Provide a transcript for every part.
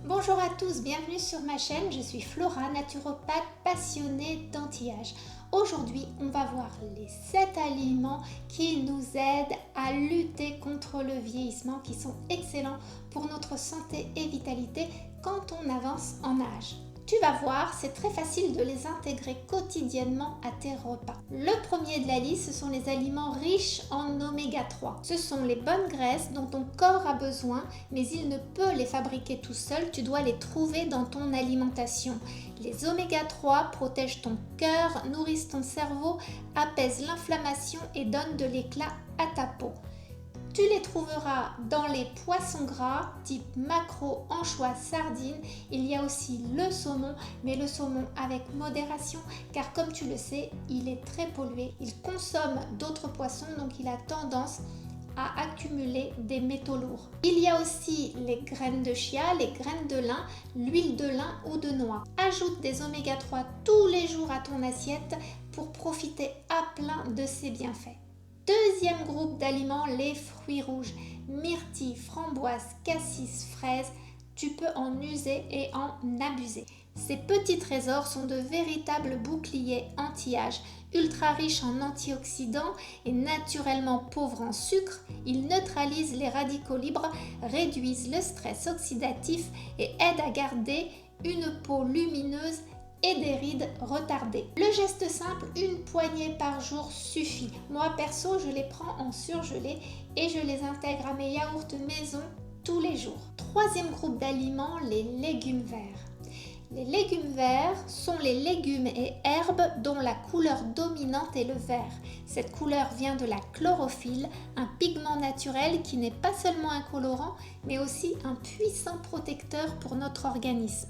Bonjour à tous, bienvenue sur ma chaîne, je suis Flora, naturopathe passionnée d'anti-âge. Aujourd'hui, on va voir les 7 aliments qui nous aident à lutter contre le vieillissement, qui sont excellents pour notre santé et vitalité quand on avance en âge. Tu vas voir, c'est très facile de les intégrer quotidiennement à tes repas. Le premier de la liste, ce sont les aliments riches en oméga 3. Ce sont les bonnes graisses dont ton corps a besoin, mais il ne peut les fabriquer tout seul, tu dois les trouver dans ton alimentation. Les oméga 3 protègent ton cœur, nourrissent ton cerveau, apaisent l'inflammation et donnent de l'éclat à ta peau. Tu les trouveras dans les poissons gras type maquereau, anchois, sardines. Il y a aussi le saumon, mais le saumon avec modération car comme tu le sais, il est très pollué. Il consomme d'autres poissons donc il a tendance à accumuler des métaux lourds. Il y a aussi les graines de chia, les graines de lin, l'huile de lin ou de noix. Ajoute des oméga 3 tous les jours à ton assiette pour profiter à plein de ses bienfaits. Deuxième groupe d'aliments, les fruits rouges, myrtille, framboise, cassis, fraise, tu peux en user et en abuser. Ces petits trésors sont de véritables boucliers anti-âge, ultra riches en antioxydants et naturellement pauvres en sucre. Ils neutralisent les radicaux libres, réduisent le stress oxydatif et aident à garder une peau lumineuse et des rides retardées. Le geste simple, une poignée par jour suffit. Moi perso, je les prends en surgelé et je les intègre à mes yaourts maison tous les jours. Troisième groupe d'aliments, les légumes verts. Les légumes verts sont les légumes et herbes dont la couleur dominante est le vert. Cette couleur vient de la chlorophylle, un pigment naturel qui n'est pas seulement un colorant, mais aussi un puissant protecteur pour notre organisme.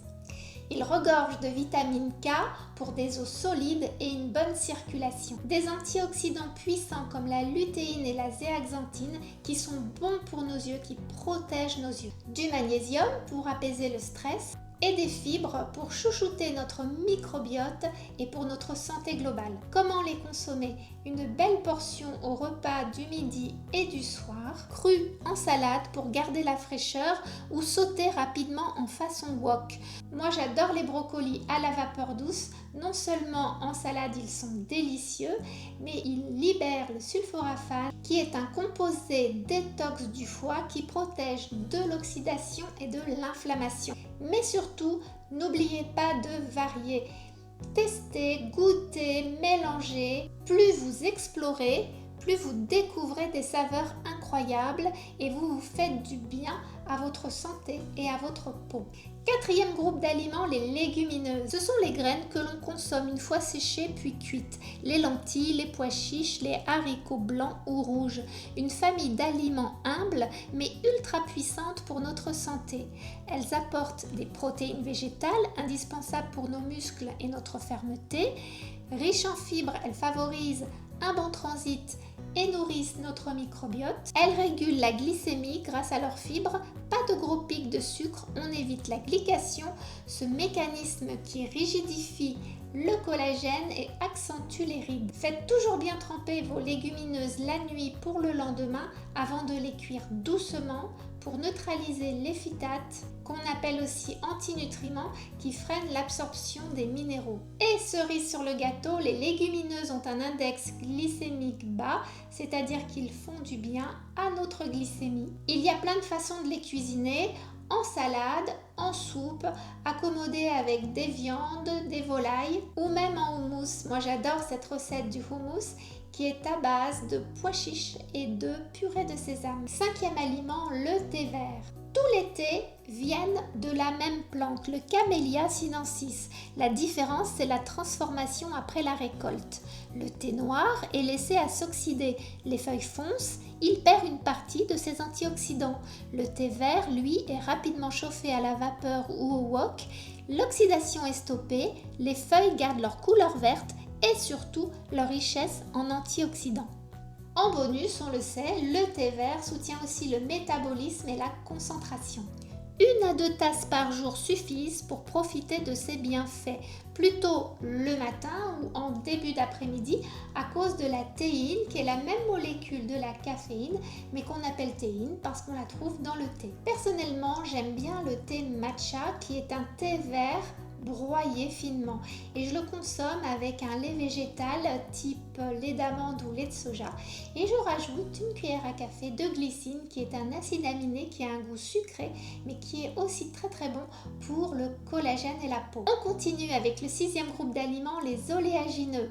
Il regorge de vitamine K pour des os solides et une bonne circulation. Des antioxydants puissants comme la lutéine et la zéaxanthine qui sont bons pour nos yeux, qui protègent nos yeux. Du magnésium pour apaiser le stress et des fibres pour chouchouter notre microbiote et pour notre santé globale. Comment les consommer? Une belle portion au repas du midi et du soir, crue en salade pour garder la fraîcheur ou sauter rapidement en façon wok. Moi j'adore les brocolis à la vapeur douce, non seulement en salade ils sont délicieux, mais ils libèrent le sulforaphane qui est un composé détox du foie qui protège de l'oxydation et de l'inflammation. Mais surtout, n'oubliez pas de varier. Testez, goûtez, mélangez. Plus vous explorez, plus vous découvrez des saveurs incroyables et vous vous faites du bien à votre santé et à votre peau. Quatrième groupe d'aliments, les légumineuses. Ce sont les graines que l'on consomme une fois séchées puis cuites. Les lentilles, les pois chiches, les haricots blancs ou rouges. Une famille d'aliments humbles mais ultra puissantes pour notre santé. Elles apportent des protéines végétales indispensables pour nos muscles et notre fermeté. Riches en fibres, elles favorisent un bon transit et nourrissent notre microbiote. Elles régulent la glycémie grâce à leurs fibres. Pas de gros pics de sucre, on évite la glycation, ce mécanisme qui rigidifie le collagène et accentue les rides. Faites toujours bien tremper vos légumineuses la nuit pour le lendemain avant de les cuire doucement pour neutraliser les phytates qu'on appelle aussi antinutriments qui freinent l'absorption des minéraux. Et cerise sur le gâteau, les légumineuses ont un index glycémique bas, c'est-à-dire qu'ils font du bien à notre glycémie. Il y a plein de façons de les cuisiner, en salade, en soupe, accommodée avec des viandes, des volailles ou même en houmous. Moi j'adore cette recette du houmous qui est à base de pois chiches et de purée de sésame. Cinquième aliment, le thé vert. Tous les thés viennent de la même plante, le Camellia sinensis. La différence, c'est la transformation après la récolte. Le thé noir est laissé à s'oxyder. Les feuilles foncent, il perd une partie de ses antioxydants. Le thé vert, lui, est rapidement chauffé à la vapeur ou au wok. L'oxydation est stoppée, les feuilles gardent leur couleur verte et surtout leur richesse en antioxydants. En bonus, on le sait, le thé vert soutient aussi le métabolisme et la concentration. 1 à 2 tasses par jour suffisent pour profiter de ses bienfaits, plutôt le matin ou en début d'après-midi à cause de la théine qui est la même molécule de la caféine mais qu'on appelle théine parce qu'on la trouve dans le thé. Personnellement, j'aime bien le thé matcha qui est un thé vert broyé finement et je le consomme avec un lait végétal type lait d'amande ou lait de soja et je rajoute une cuillère à café de glycine qui est un acide aminé qui a un goût sucré mais qui est aussi très bon pour le collagène et la peau. On continue avec le 6e groupe d'aliments, les oléagineux.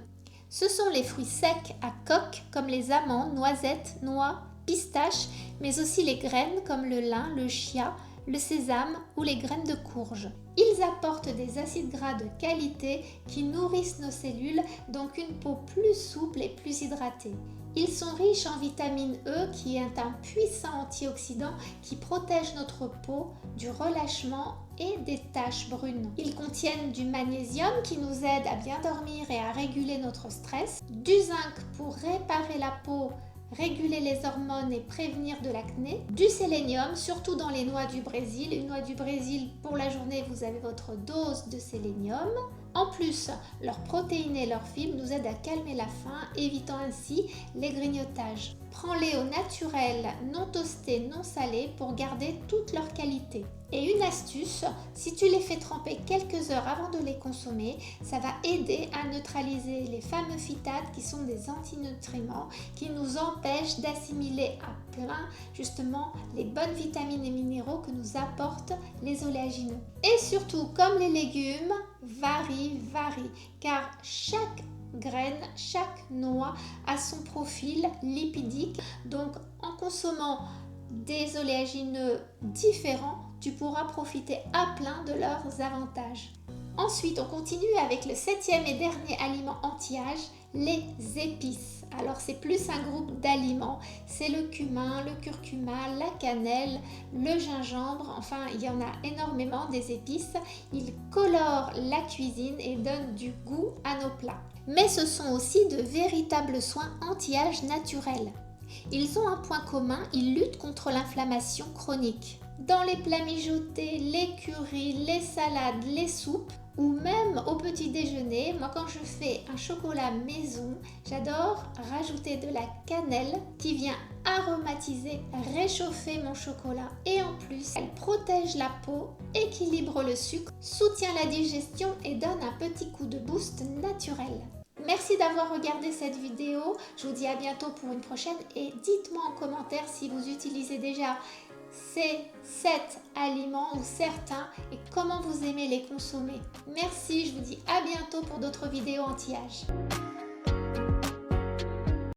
Ce sont les fruits secs à coque comme les amandes, noisettes, noix, pistaches, mais aussi les graines comme le lin, le chia, le sésame ou les graines de courge. Ils apportent des acides gras de qualité qui nourrissent nos cellules, donc une peau plus souple et plus hydratée. Ils sont riches en vitamine E qui est un puissant antioxydant qui protège notre peau du relâchement et des taches brunes. Ils contiennent du magnésium qui nous aide à bien dormir et à réguler notre stress, du zinc pour réparer la peau, réguler les hormones et prévenir de l'acné, du sélénium, surtout dans les noix du Brésil. Une noix du Brésil, pour la journée, vous avez votre dose de sélénium. En plus, leurs protéines et leurs fibres nous aident à calmer la faim, évitant ainsi les grignotages. Prends-les au naturel, non toastés, non salés, pour garder toute leur qualité. Et une astuce, si tu les fais tremper quelques heures avant de les consommer, ça va aider à neutraliser les fameux phytates qui sont des antinutriments qui nous empêchent d'assimiler à plein justement les bonnes vitamines et minéraux que nous apportent les oléagineux. Et surtout, comme les légumes, varie, car chaque graine, chaque noix a son profil lipidique. Donc en consommant des oléagineux différents, tu pourras profiter à plein de leurs avantages. Ensuite, on continue avec le 7e et dernier aliment anti-âge, les épices. Alors c'est plus un groupe d'aliments, c'est le cumin, le curcuma, la cannelle, le gingembre, enfin il y en a énormément des épices. Ils colorent la cuisine et donnent du goût à nos plats. Mais ce sont aussi de véritables soins anti-âge naturels. Ils ont un point commun, ils luttent contre l'inflammation chronique. Dans les plats mijotés, les currys, les salades, les soupes ou même au petit déjeuner, moi quand je fais un chocolat maison, j'adore rajouter de la cannelle qui vient aromatiser, réchauffer mon chocolat et en plus elle protège la peau, équilibre le sucre, soutient la digestion et donne un petit coup de boost naturel. Merci d'avoir regardé cette vidéo, je vous dis à bientôt pour une prochaine et dites-moi en commentaire si vous utilisez déjà ces 7 aliments ou certains et comment vous aimez les consommer. Merci, je vous dis à bientôt pour d'autres vidéos anti-âge.